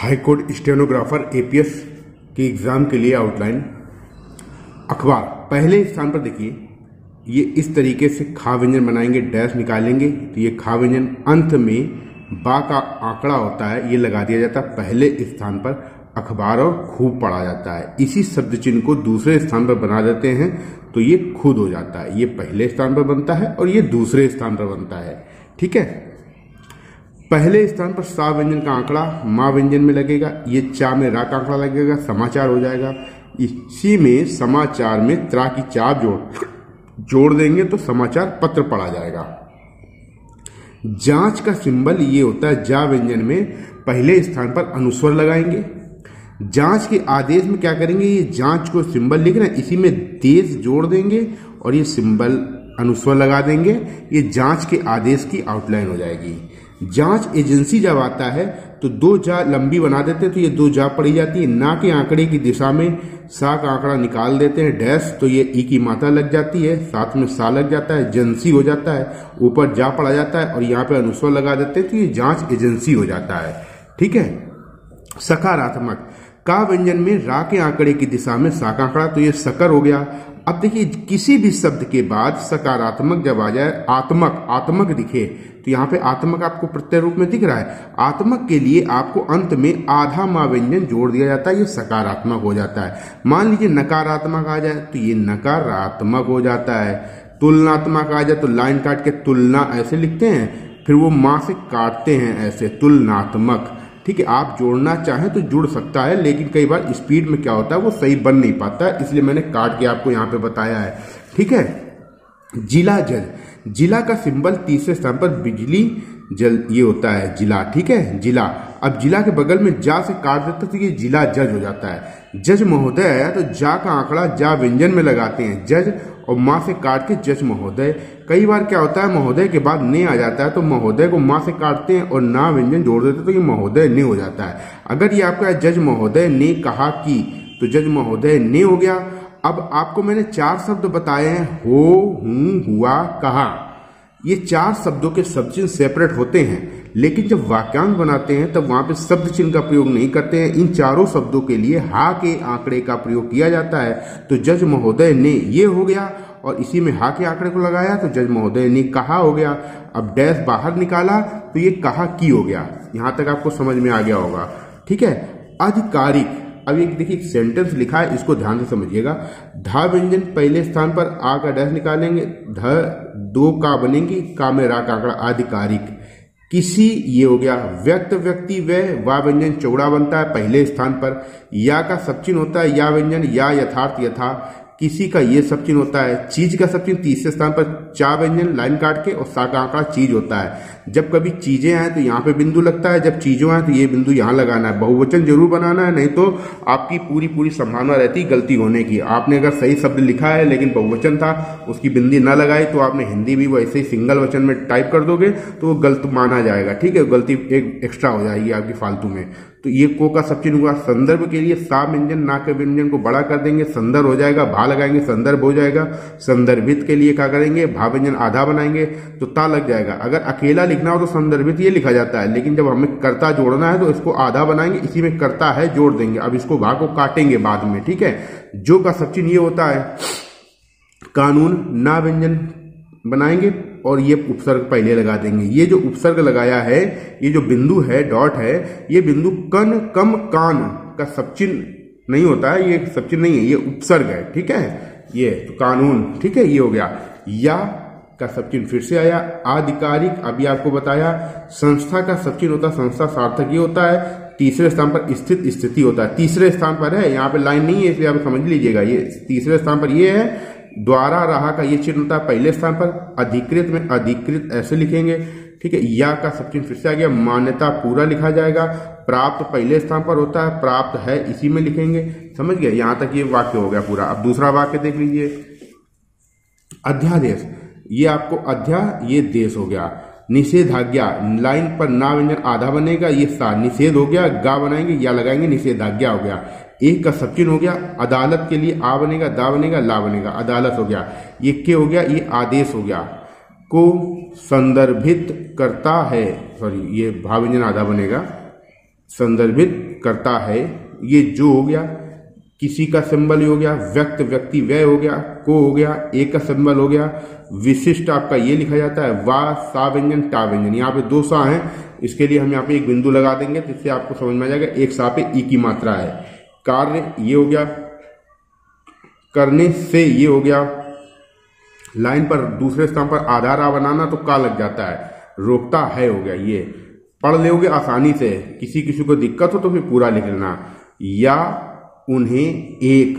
High court stenographer APS के exam के लिए आउटलाइन। अखबार पहले स्थान पर देखिए, ये इस तरीके से खा व्यंजन बनाएंगे, डैश निकालेंगे तो ये खा व्यंजन, अंत में बा का आंकड़ा होता है ये लगा दिया जाता है पहले स्थान पर। अखबार और खूब पढ़ा जाता है, इसी शब्द चिन्ह को दूसरे स्थान पर बना देते हैं तो ये खुद हो जाता है। ये पहले स्थान पर बनता है और ये दूसरे स्थान पर बनता है। ठीक है, पहले स्थान पर सा व्यंजन का आंकड़ा मा व्यंजन में लगेगा, ये चा में रा का आंकड़ा लगेगा, समाचार हो जाएगा। इसी में समाचार में त्रा की चाप जोड़ देंगे तो समाचार पत्र पढ़ा जाएगा। जांच का सिंबल ये होता है, जा व्यंजन में पहले स्थान पर अनुस्वर लगाएंगे। जांच के आदेश में क्या करेंगे, ये जांच को सिंबल लिख रहे हैं, इसी में देश जोड़ देंगे और ये सिंबल अनुस्वर लगा देंगे। ये जांच के आदेश की आउटलाइन हो जाएगी। जांच एजेंसी जब आता है तो दो जा लंबी बना देते हैं तो ये दो जा पड़ी जाती है। ना के आंकड़े की दिशा में सा का आंकड़ा निकाल देते हैं, डैश तो ये ई की मात्रा लग जाती है, साथ में सा लग जाता है, एजेंसी हो जाता है, ऊपर जा पड़ा जाता है और यहाँ पे अनुस्वर लगा देते हैं तो ये जांच एजेंसी हो जाता है। ठीक है, सकारात्मक का व्यंजन में रा के आंकड़े की दिशा में सा का आंकड़ा तो ये सकर हो गया। अब देखिए, किसी भी शब्द के बाद सकारात्मक जब आ जाए, आत्मक दिखे तो यहाँ पे आत्मक आपको प्रत्यय रूप में दिख रहा है। आत्मक के लिए आपको अंत में आधा मा व्यंजन जोड़ दिया जाता है, ये सकारात्मक हो जाता है। मान लीजिए नकारात्मक आ जाए तो ये नकारात्मक हो जाता है। तुलनात्मक आ जाए तो लाइन काट के तुलना ऐसे लिखते हैं, फिर वो माँ से काटते हैं ऐसे, तुलनात्मक। ठीक है, आप जोड़ना चाहें तो जुड़ सकता है, लेकिन कई बार स्पीड में क्या होता है वो सही बन नहीं पाता है, इसलिए मैंने काट के आपको यहाँ पे बताया है। ठीक है, जिला जज, जिला का सिंबल तीसरे स्थान पर बिजली जल ये होता है जिला। ठीक है, जिला। अब जिला के बगल में जा से काट देते तो ये जिला जज हो जाता है। जज महोदय आया तो जा का आंकड़ा जा व्यंजन में लगाते हैं, जज, और माँ से काट के जज महोदय। कई बार क्या होता है, महोदय के बाद ने आ जाता है तो महोदय को माँ से काटते हैं और ना व्यंजन जोड़ देते तो ये महोदय ने हो जाता है। अगर ये आपका जज महोदय ने कहा कि, तो जज महोदय ने हो गया। अब आपको मैंने 4 शब्द बताए हैं, हो, हूं, हुआ, कहा। ये 4 शब्दों के शब्द चिन्ह सेपरेट होते हैं, लेकिन जब वाक्यांश बनाते हैं तब वहां पे शब्द चिन्ह का प्रयोग नहीं करते हैं। इन चारों शब्दों के लिए हा के आंकड़े का प्रयोग किया जाता है। तो जज महोदय ने ये हो गया और इसी में हा के आंकड़े को लगाया तो जज महोदय ने कहा हो गया। अब डैश बाहर निकाला तो ये कहा की हो गया। यहां तक आपको समझ में आ गया होगा। ठीक है, आधिकारिक। अब एक देखिए सेंटेंस लिखा है, इसको ध्यान से समझिएगा। धा व्यंजन पहले स्थान पर, आ का डैश निकालेंगे, ध दो का बनेंगी, का में रा का आंकड़ा, आधिकारिक। किसी ये हो गया, व्यक्त व्यक्ति व, वा व्यंजन चौड़ा बनता है पहले स्थान पर। या का सबचिन्ह होता है या व्यंजन, या यथार्थ यथा। किसी का ये सब चिन्ह होता है। चीज का सब चिन्ह तीसरे स्थान पर, चा व्यंजन लाइन काट के और सा का आंकड़ा चीज होता है। जब कभी चीजें आए तो यहाँ पे बिंदु लगता है, जब चीजों आए तो ये बिंदु यहाँ लगाना है। बहुवचन जरूर बनाना है, नहीं तो आपकी पूरी संभावना रहती है गलती होने की। आपने अगर सही शब्द लिखा है लेकिन बहुवचन था, उसकी बिंदी न लगाई तो आपने हिंदी भी वैसे ही सिंगल वचन में टाइप कर दोगे तो वो गलत माना जाएगा। ठीक है, गलती एक एक्स्ट्रा हो जाएगी आपकी फालतू में। तो ये को का सब चिन्ह हुआ। संदर्भ के लिए सा व्यंजन ना के व्यंजन को बड़ा कर देंगे, संदर्भ हो जाएगा, भा लगाएंगे, संदर्भ हो जाएगा। संदर्भित के लिए क्या करेंगे, भा व्यंजन आधा बनाएंगे तो ता लग जाएगा। अगर अकेला लिखना हो तो संदर्भित ये लिखा जाता है, लेकिन जब हमें कर्ता जोड़ना है तो इसको आधा बनाएंगे, इसी में कर्ता है जोड़ देंगे। अब इसको भा को काटेंगे बाद में। ठीक है, जो का सब चिन्ह ये होता है। कानून ना व्यंजन बनाएंगे और ये उपसर्ग पहले लगा देंगे। ये जो उपसर्ग लगाया है, ये जो बिंदु है, डॉट है, ये बिंदु कन, कम, कान का सब चिन्ह नहीं होता है, ये सब चिन्ह नहीं है, ये उपसर्ग है। ठीक है, ये तो कानून। ठीक है, ये हो गया। या का सब चिन्ह फिर से आया। आधिकारिक अभी आपको बताया। संस्था का सब चिन्ह होता है, संस्था सार्थक ये होता है। तीसरे स्थान पर स्थित, स्थिति होता है। तीसरे स्थान पर है, यहाँ पे लाइन नहीं है इसलिए आप समझ लीजिएगा। ये तीसरे स्थान पर ये है। द्वारा रहा का ये चिन्ह होता है पहले स्थान पर। अधिकृत में अधिकृत ऐसे लिखेंगे। ठीक है, या का सब चिन्ह फिर से आ गया। मान्यता पूरा लिखा जाएगा। प्राप्त पहले स्थान पर होता है, प्राप्त है इसी में लिखेंगे। समझ गए, यहां तक ये वाक्य हो गया पूरा। अब दूसरा वाक्य देख लीजिए। अध्यादेश, ये आपको अध्या, ये देश हो गया। निषेधाज्ञा, लाइन पर ना व्यंजन आधा बनेगा, ये सा। निषेध हो गया, गा बनाएंगे, या लगाएंगे, निषेधाज्ञा हो गया। एक का सब चिन्ह हो गया। अदालत के लिए आ बनेगा, दा बनेगा, ला बनेगा, अदालत हो गया। ये के हो गया, ये आदेश हो गया। को संदर्भित करता है, सॉरी ये भा व्यंजन आधा बनेगा, संदर्भित करता है। ये जो हो गया, किसी का सिंबल हो गया, व्यक्त व्यक्ति व्यय हो गया, को हो गया, एक का सिंबल हो गया, विशिष्ट आपका ये लिखा जाता है वा सा व्यंजन टा व्यंजन। यहाँ पे 2 सा हैं, इसके लिए हम यहाँ पे एक बिंदु लगा देंगे, जिससे आपको समझ में आ जाएगा एक सा पे ई की मात्रा है। कार्य ये हो गया, करने से ये हो गया, लाइन पर दूसरे स्थान पर आधार आ बनाना तो का लग जाता है, रोकता है हो गया। ये पढ़ लोगे आसानी से, किसी किसी को दिक्कत हो तो फिर पूरा लिख लेना। या उन्हें एक,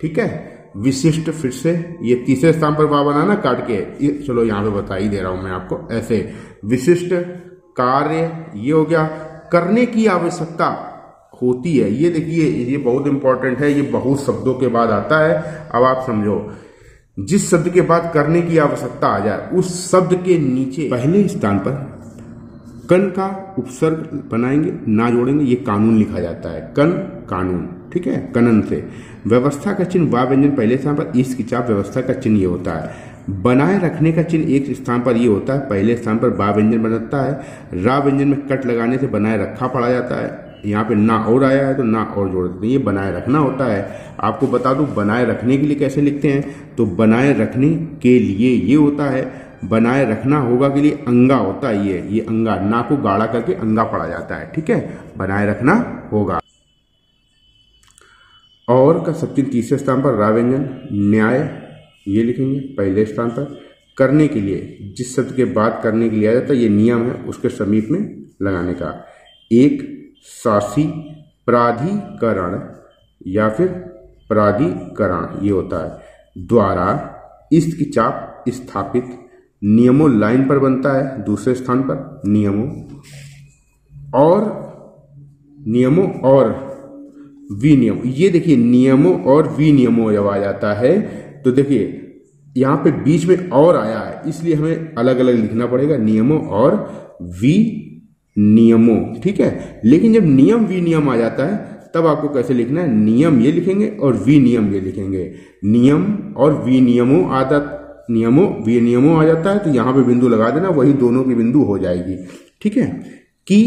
ठीक है। विशिष्ट फिर से ये तीसरे स्थान पर वा बनाना काट के, चलो यहाँ पे बता ही दे रहा हूं मैं आपको ऐसे। विशिष्ट कार्य ये हो गया, करने की आवश्यकता होती है। ये देखिए ये बहुत इंपॉर्टेंट है, ये बहुत शब्दों के बाद आता है। अब आप समझो, जिस शब्द के बाद करने की आवश्यकता आ जाए उस शब्द के नीचे पहले स्थान पर कन का उपसर्ग बनाएंगे, ना जोड़ेंगे, ये कानून लिखा जाता है। कन कानून, ठीक है। कनन से व्यवस्था का चिन्ह वा व्यंजन पहले स्थान पर, इस की चाप व्यवस्था का चिन्ह ये होता है। बनाए रखने का चिन्ह एक स्थान पर ये होता है, पहले स्थान पर बा व्यंजन बनता है। रा व्यंजन में कट लगाने से बनाए रखा पड़ा जाता है। यहाँ पे ना और आया है तो ना और जोड़ देते हैं, ये बनाए रखना होता है। आपको बता दूं बनाए रखने के लिए कैसे लिखते हैं, तो बनाए रखने के लिए ये होता है, बनाए रखना होगा के लिए अंगा होता है। ये अंगा, ना को गाढ़ा करके अंगा पड़ा जाता है, ठीक है। बनाए रखना होगा। और का सब चिन्ह तीसरे स्थान पर रा व्यंजन, न्याय ये लिखेंगे पहले स्थान पर। करने के लिए, जिस शब्द के बाद करने के लिए आ जाता है, ये नियम है उसके समीप में लगाने का। एक शासी प्राधिकरण या फिर प्राधिकरण ये होता है। द्वारा इस की चाप स्थापित, नियमों लाइन पर बनता है दूसरे स्थान पर, नियमों और विनियम। ये देखिए नियमों और विनियमों जब आ जाता है तो देखिए यहाँ पे बीच में और आया है, इसलिए हमें अलग अलग लिखना पड़ेगा, नियमों और विनियमों, ठीक है। लेकिन जब नियम विनियम आ जाता है तब आपको कैसे लिखना है, नियम ये लिखेंगे और विनियम ये लिखेंगे। नियम और विनियमों नियमों विनियमों आ जाता है तो यहाँ पे बिंदु लगा देना, वही दोनों की बिंदु हो जाएगी, ठीक है। कि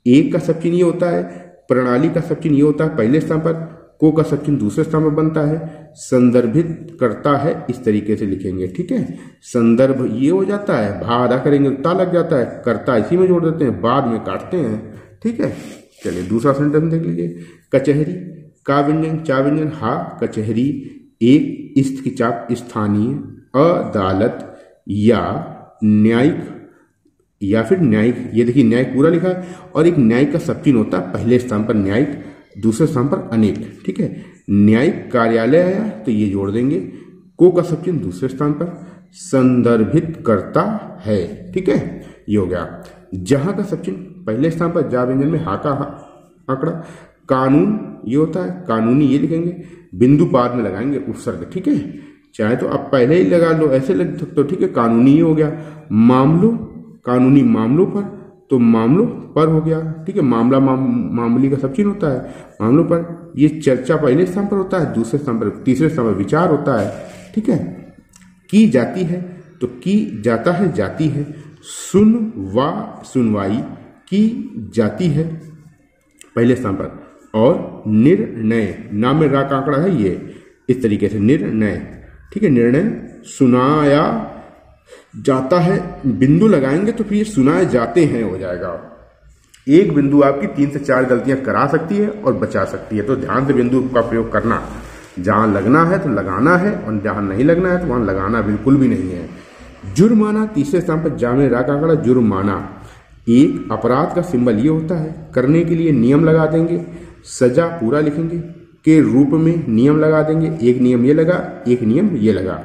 एक का सब चिन्ह ये होता है, प्रणाली का सब चिन्ह ये होता है पहले स्थान पर, को का सब चिन्ह दूसरे स्थान पर बनता है। संदर्भित करता है, इस तरीके से लिखेंगे, ठीक है। संदर्भ ये हो जाता है, भा आधा करेंगे तो ता लग जाता है, करता इसी में जोड़ देते हैं, बाद में काटते हैं, ठीक है। चलिए दूसरा सेंटेंस देख लीजिए। कचहरी का व्यंजन चा व्यंजन हा, कचहरी एक इस्त की चाप स्थानीय, अदालत या न्यायिक या फिर न्यायिक, ये देखिए न्यायिक पूरा लिखा है। और एक न्यायिक का सब चिन्ह होता है पहले स्थान पर न्यायिक, दूसरे स्थान पर अनेक, ठीक है। न्यायिक कार्यालय आया तो ये जोड़ देंगे, को का सब चिन्ह दूसरे स्थान पर, संदर्भित करता है, ठीक है। ये हो गया। जहां का सब चिन्ह पहले स्थान पर, जा व्यंजन में हा का आंकड़ा। कानून ये होता है, कानूनी ये लिखेंगे, बिंदु बाद में लगाएंगे उपसर्ग, ठीक है। चाहे तो आप पहले ही लगा लो, ऐसे लग सकते हो, ठीक है। कानूनी ये हो गया। मामलों, कानूनी मामलों पर, तो मामलों पर हो गया, ठीक है। मामला मामूली का सब चिन्ह होता है, मामलों पर। ये चर्चा पहले स्थान पर होता है, दूसरे स्थान पर, तीसरे स्थान पर विचार होता है, ठीक है। की जाती है तो की जाता है, जाती है। सुनवाई की जाती है पहले स्थान पर। और निर्णय, नाम में रा का आंकड़ा है, ये इस तरीके से निर्णय, ठीक है। निर्णय सुनाया जाता है, बिंदु लगाएंगे तो फिर ये सुनाए जाते हैं हो जाएगा। एक बिंदु आपकी 3 से 4 गलतियां करा सकती है और बचा सकती है, तो ध्यान से बिंदु का प्रयोग करना। जहां लगना है तो लगाना है और जहां नहीं लगना है तो वहां लगाना बिल्कुल भी नहीं है। जुर्माना तीसरे स्थान पर, जा में रा का आंकड़ा, जुर्माना एक अपराध का सिंबल ये होता है। करने के लिए नियम लगा देंगे, सजा पूरा लिखेंगे, के रूप में नियम लगा देंगे, एक नियम ये लगा, एक नियम ये लगा।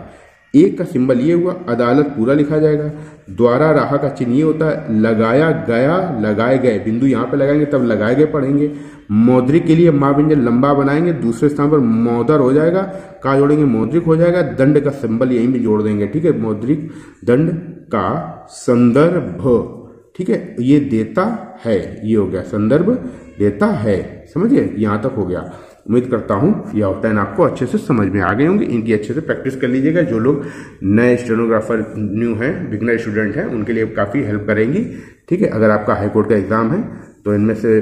एक का सिंबल ये हुआ, अदालत पूरा लिखा जाएगा। द्वारा राह का चिन्ह ये होता है, लगाया गया, लगाए गए, बिंदु यहाँ पे लगाएंगे तब लगाए गए पढ़ेंगे। मौद्रिक के लिए माँ व्यंजन लंबा बनाएंगे, दूसरे स्थान पर मौदर हो जाएगा, का जोड़ेंगे मौद्रिक हो जाएगा। दंड का सिंबल यहीं भी जोड़ देंगे, ठीक है। मौद्रिक दंड का संदर्भ, ठीक है, ये देता है, ये हो गया संदर्भ देता है, समझिए यहाँ तक हो गया। उम्मीद करता हूँ यह आउटलाइन आपको अच्छे से समझ में आ गए होंगे। इनकी अच्छे से प्रैक्टिस कर लीजिएगा। जो लोग नए स्टेनोग्राफर न्यू हैं, बिगनर स्टूडेंट हैं, उनके लिए काफ़ी हेल्प करेंगी, ठीक है। अगर आपका हाई कोर्ट का एग्जाम है तो इनमें से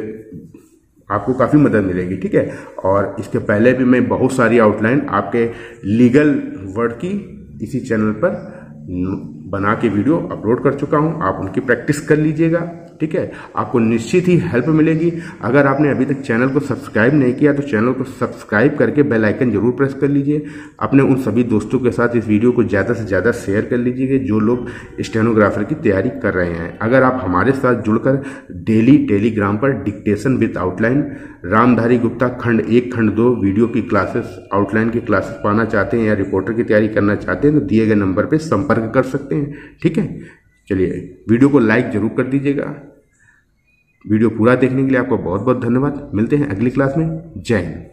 आपको काफ़ी मदद मिलेगी। ठीक है, और इसके पहले भी मैं बहुत सारी आउटलाइन आपके लीगल वर्ड की इसी चैनल पर बना के वीडियो अपलोड कर चुका हूं, आप उनकी प्रैक्टिस कर लीजिएगा। ठीक है, आपको निश्चित ही हेल्प मिलेगी। अगर आपने अभी तक चैनल को सब्सक्राइब नहीं किया तो चैनल को सब्सक्राइब करके बेल आइकन जरूर प्रेस कर लीजिए। अपने उन सभी दोस्तों के साथ इस वीडियो को ज़्यादा से ज़्यादा शेयर कर लीजिए जो लोग स्टेनोग्राफर की तैयारी कर रहे हैं। अगर आप हमारे साथ जुड़कर डेली टेलीग्राम पर dictation with outline Ramdhari Gupta खंड 1 खंड 2 वीडियो की क्लासेस आउटलाइन की क्लासेस पाना चाहते हैं या रिपोर्टर की तैयारी करना चाहते हैं तो दिए गए नंबर पर संपर्क कर सकते हैं। ठीक है, चलिए वीडियो को लाइक जरूर कर दीजिएगा। वीडियो पूरा देखने के लिए आपको बहुत बहुत धन्यवाद। मिलते हैं अगली क्लास में। जय हिंद।